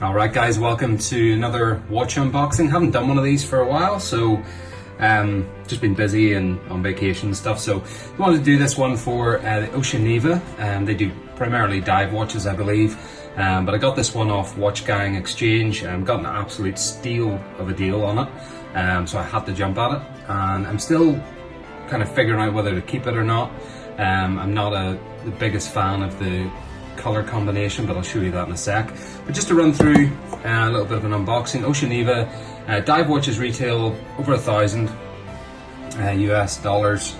Alright guys, welcome to another watch unboxing. Haven't done one of these for a while, so just been busy and on vacation and stuff, so I wanted to do this one for the Oceaneva. They do primarily dive watches, I believe, but I got this one off Watch Gang Exchange and got an absolute steal of a deal on it, so I had to jump at it, and I'm still kind of figuring out whether to keep it or not. I'm not the biggest fan of the color combination, but I'll show you that in a sec. But just to run through a little bit of an unboxing. Oceaneva dive watches retail over $1,000 US dollars.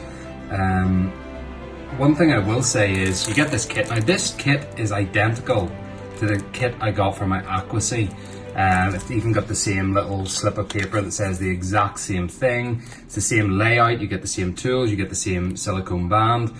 One thing I will say is you get this kit. Now this kit is identical to the kit I got for my Aquasea. It's even got the same little slip of paper that says the exact same thing. It's the same layout, you get the same tools, you get the same silicone band.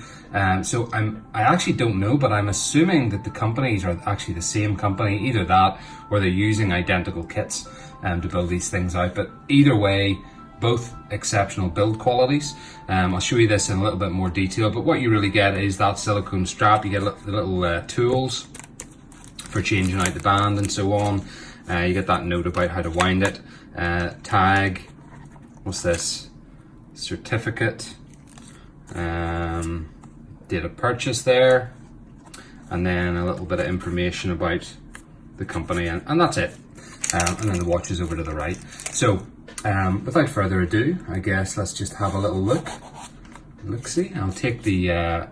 So I actually don't know, but I'm assuming that the companies are actually the same company, either that or they're using identical kits to build these things out. But either way, both exceptional build qualities. I'll show you this in a little bit more detail, but what you really get is that silicone strap. You get the little tools for changing out the band and so on. You get that note about how to wind it. Tag, what's this? Certificate. Date of purchase there, and then a little bit of information about the company, and that's it. And then the watch is over to the right. So without further ado, I guess let's just have a little look-see. I'll take the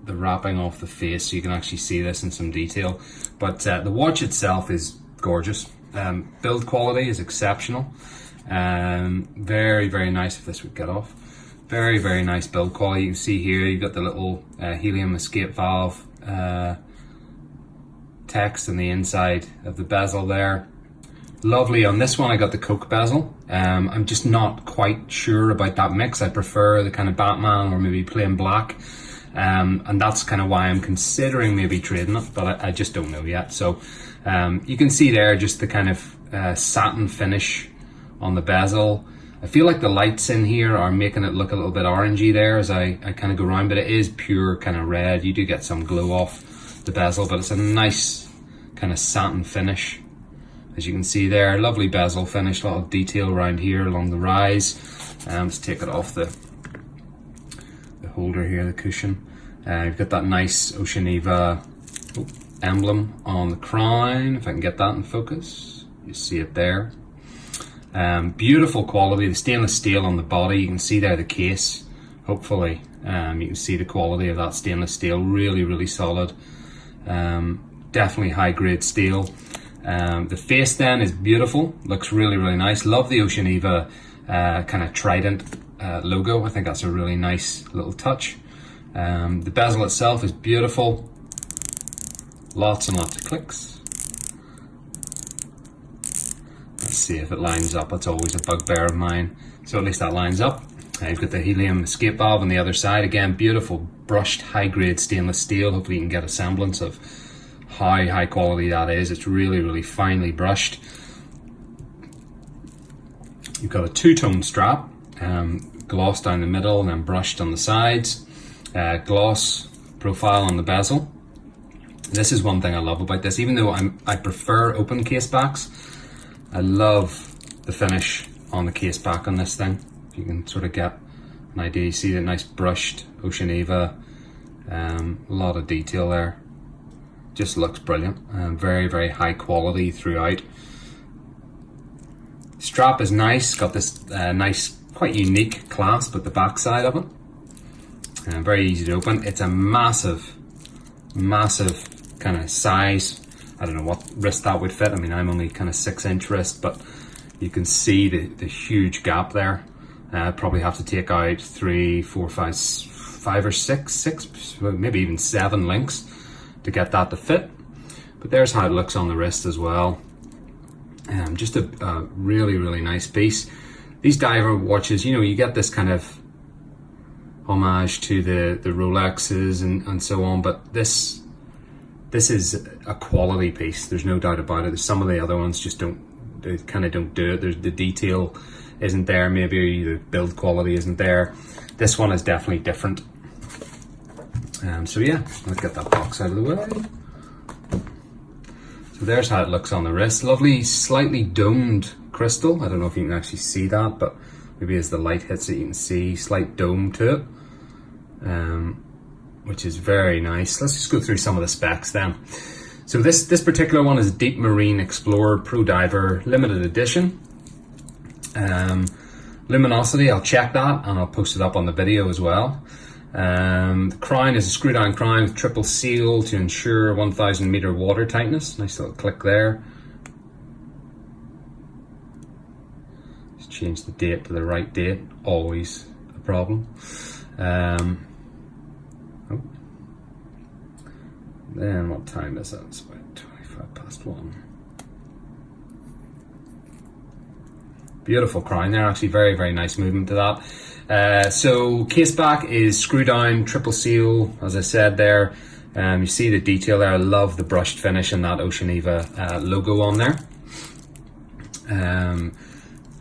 wrapping off the face so you can actually see this in some detail. But the watch itself is gorgeous. Build quality is exceptional. Very, very nice. If this would get off. Very, very nice build quality. You can see here you've got the little helium escape valve text on the inside of the bezel there. Lovely. On this one I got the Coke bezel. I'm just not quite sure about that mix. I prefer the kind of Batman or maybe plain black, and that's kind of why I'm considering maybe trading it, but I just don't know yet. So you can see there just the kind of satin finish on the bezel. I feel like the lights in here are making it look a little bit orangey there as I kind of go around, but it is pure kind of red. You do get some glow off the bezel, but it's a nice kind of satin finish. As you can see there, lovely bezel finish, a lot of detail around here along the rise. Let's take it off the holder here, the cushion. You've got that nice Oceaneva emblem on the crown, if I can get that in focus. You see it there. Beautiful quality, the stainless steel on the body. You can see there the case, hopefully. You can see the quality of that stainless steel, really, really solid. Definitely high grade steel. The face then is beautiful, looks really, really nice. Love the Oceaneva kind of trident logo. I think that's a really nice little touch. The bezel itself is beautiful. Lots and lots of clicks. Let's see if it lines up. That's always a bugbear of mine. So at least that lines up. You've got the helium escape valve on the other side. Again, beautiful brushed high-grade stainless steel. Hopefully you can get a semblance of how high quality that is. It's really, really finely brushed. You've got a two-tone strap, gloss down the middle and then brushed on the sides. Gloss profile on the bezel. This is one thing I love about this. Even though I prefer open case backs, I love the finish on the case back on this thing. You can sort of get an idea. You see the nice brushed Oceaneva, a lot of detail there. Just looks brilliant. Very, very high quality throughout. Strap is nice. Got this nice, quite unique clasp at the back side of it. Very easy to open. It's a massive, massive kind of size. I don't know what wrist that would fit. I mean, I'm only kind of 6-inch wrist, but you can see the huge gap there. Probably have to take out 3, 4, 5 or 6, maybe even 7 links to get that to fit. But there's how it looks on the wrist as well. Just a really, really nice piece. These diver watches, you know, you get this kind of homage to the Rolexes and so on, but this is a quality piece. There's no doubt about it. There's some of the other ones just kind of don't do it. The detail isn't there, maybe the build quality isn't there. This one is definitely different. So yeah, let's get that box out of the way. So there's how it looks on the wrist. Lovely, slightly domed crystal. I don't know if you can actually see that, but maybe as the light hits it, you can see slight dome to it, which is very nice. Let's just go through some of the specs then. So this particular one is Deep Marine Explorer Pro Diver Limited Edition. Luminosity, I'll check that and I'll post it up on the video as well. The crown is a screw down crown with triple seal to ensure 1000 meter water tightness. Nice little click there. Just change the date to the right date, always a problem. Then what time is it? It's about 1:25. Beautiful crown there, actually very, very nice movement to that. So case back is screw down, triple seal, as I said there. You see the detail there. I love the brushed finish and that Oceaneva logo on there.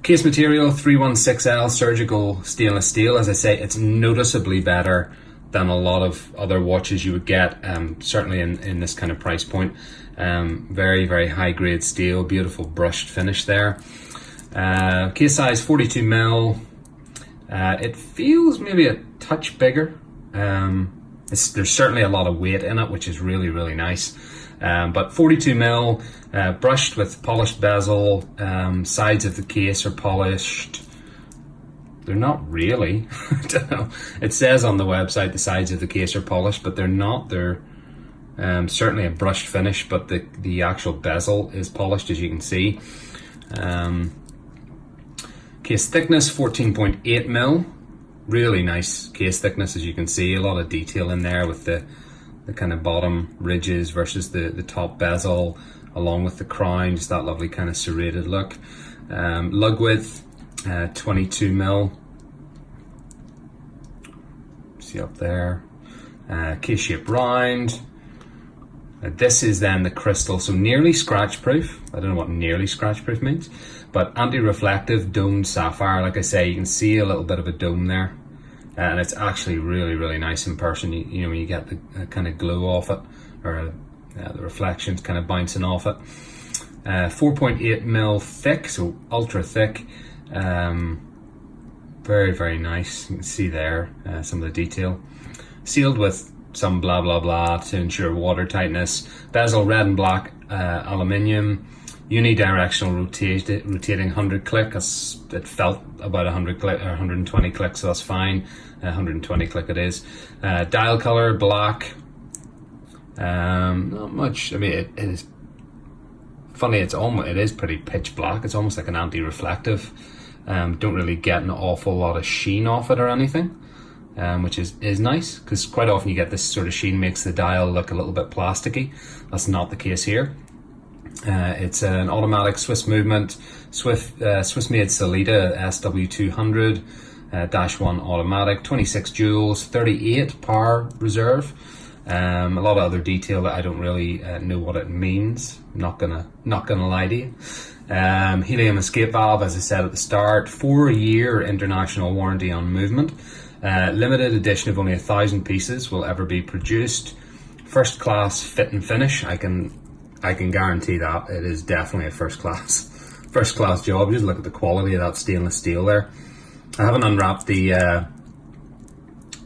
Case material 316L surgical stainless steel. As I say, it's noticeably better than a lot of other watches you would get, certainly in this kind of price point. Very, very high grade steel, beautiful brushed finish there. Case size 42 mil. It feels maybe a touch bigger. There's certainly a lot of weight in it, which is really, really nice. But 42 mil, brushed with polished bezel. Sides of the case are polished. They're not really. I don't know. It says on the website the sides of the case are polished, but they're not. They're certainly a brushed finish, but the actual bezel is polished, as you can see. Case thickness 14.8 mil. Really nice case thickness, as you can see. A lot of detail in there with the kind of bottom ridges versus the top bezel, along with the crown, just that lovely kind of serrated look. Lug width 22 mil. See up there. Case shape round. This is then the crystal, so nearly scratch proof. I don't know what nearly scratch proof means, but anti-reflective domed sapphire. Like I say, you can see a little bit of a dome there, and it's actually really, really nice in person. You know, when you get the kind of glow off it, or the reflections kind of bouncing off it. 4.8 mil thick, so ultra thick. Very, very nice. You can see there some of the detail. Sealed with some blah blah blah to ensure water tightness. Bezel red and black aluminium. Unidirectional rotating 100 click. It felt about 100 click or 120 clicks, so that's fine. 120 click it is. Dial color black. Not much. I mean, it is funny. It is pretty pitch black. It's almost like an anti-reflective. Don't really get an awful lot of sheen off it or anything. Which is nice, because quite often you get this sort of sheen makes the dial look a little bit plasticky. That's not the case here. It's an automatic Swiss movement, Swiss made Salida SW200 -1 automatic, 26 joules, 38 power reserve. A lot of other detail that I don't really know what it means. Not gonna lie to you. Helium escape valve, as I said at the start. 4-year international warranty on movement. Limited edition of only 1,000 pieces will ever be produced. First class fit and finish. I can guarantee that it is definitely a first class job. Just look at the quality of that stainless steel there. I haven't unwrapped the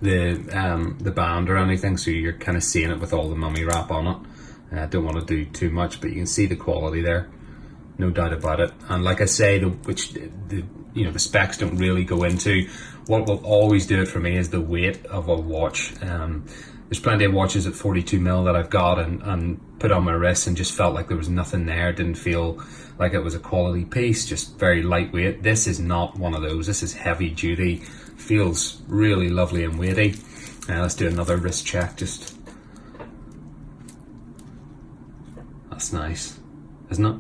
band or anything, so you're kind of seeing it with all the mummy wrap on it. I don't want to do too much, but you can see the quality there, no doubt about it. And like I say, the specs don't really go into. What will always do it for me is the weight of a watch. There's plenty of watches at 42 mil that I've got and put on my wrist and just felt like there was nothing there. Didn't feel like it was a quality piece, just very lightweight. This is not one of those. This is heavy duty, feels really lovely and weighty. Let's do another wrist check. Just, that's nice, isn't it?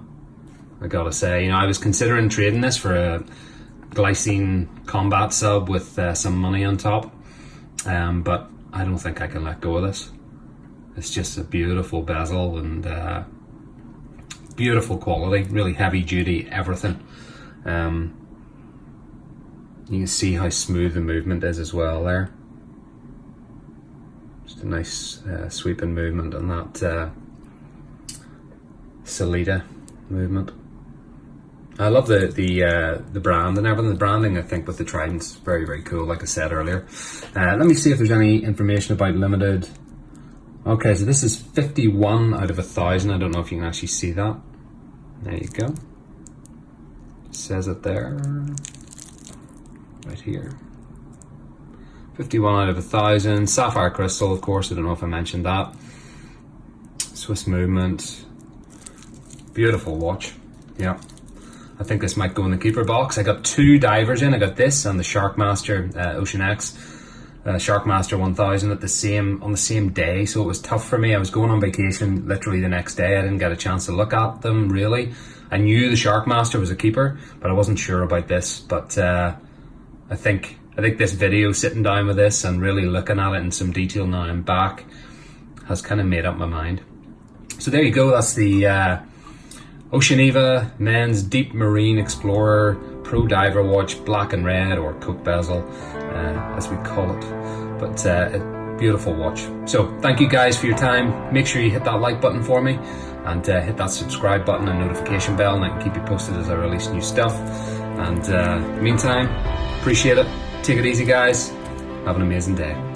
I gotta say, I was considering trading this for a glycine combat sub with some money on top, but I don't think I can let go of this. It's just a beautiful bezel and beautiful quality, really heavy duty, everything. You can see how smooth the movement is as well there. Just a nice sweeping movement on that Salida movement. I love the brand and everything. The branding, I think, with the trident's very, very cool, like I said earlier. Let me see if there's any information about limited. Okay, so this is 51 out of 1,000. I don't know if you can actually see that. There you go. It says it there. Right here. 51 out of 1,000. Sapphire crystal, of course. I don't know if I mentioned that. Swiss movement. Beautiful watch. Yeah. I think this might go in the keeper box. I got 2 divers in. I got this and the Sharkmaster Ocean X, Sharkmaster 1000 on the same day. So it was tough for me. I was going on vacation literally the next day. I didn't get a chance to look at them really. I knew the Sharkmaster was a keeper, but I wasn't sure about this. But I think this video, sitting down with this and really looking at it in some detail now I'm back, has kind of made up my mind. So there you go. That's the Oceaneva Men's Deep Marine Explorer Pro Diver Watch, black and red, or Coke Bezel, as we call it. But a beautiful watch. So thank you guys for your time. Make sure you hit that like button for me, and hit that subscribe button and notification bell, and I can keep you posted as I release new stuff. And in the meantime, appreciate it. Take it easy, guys. Have an amazing day.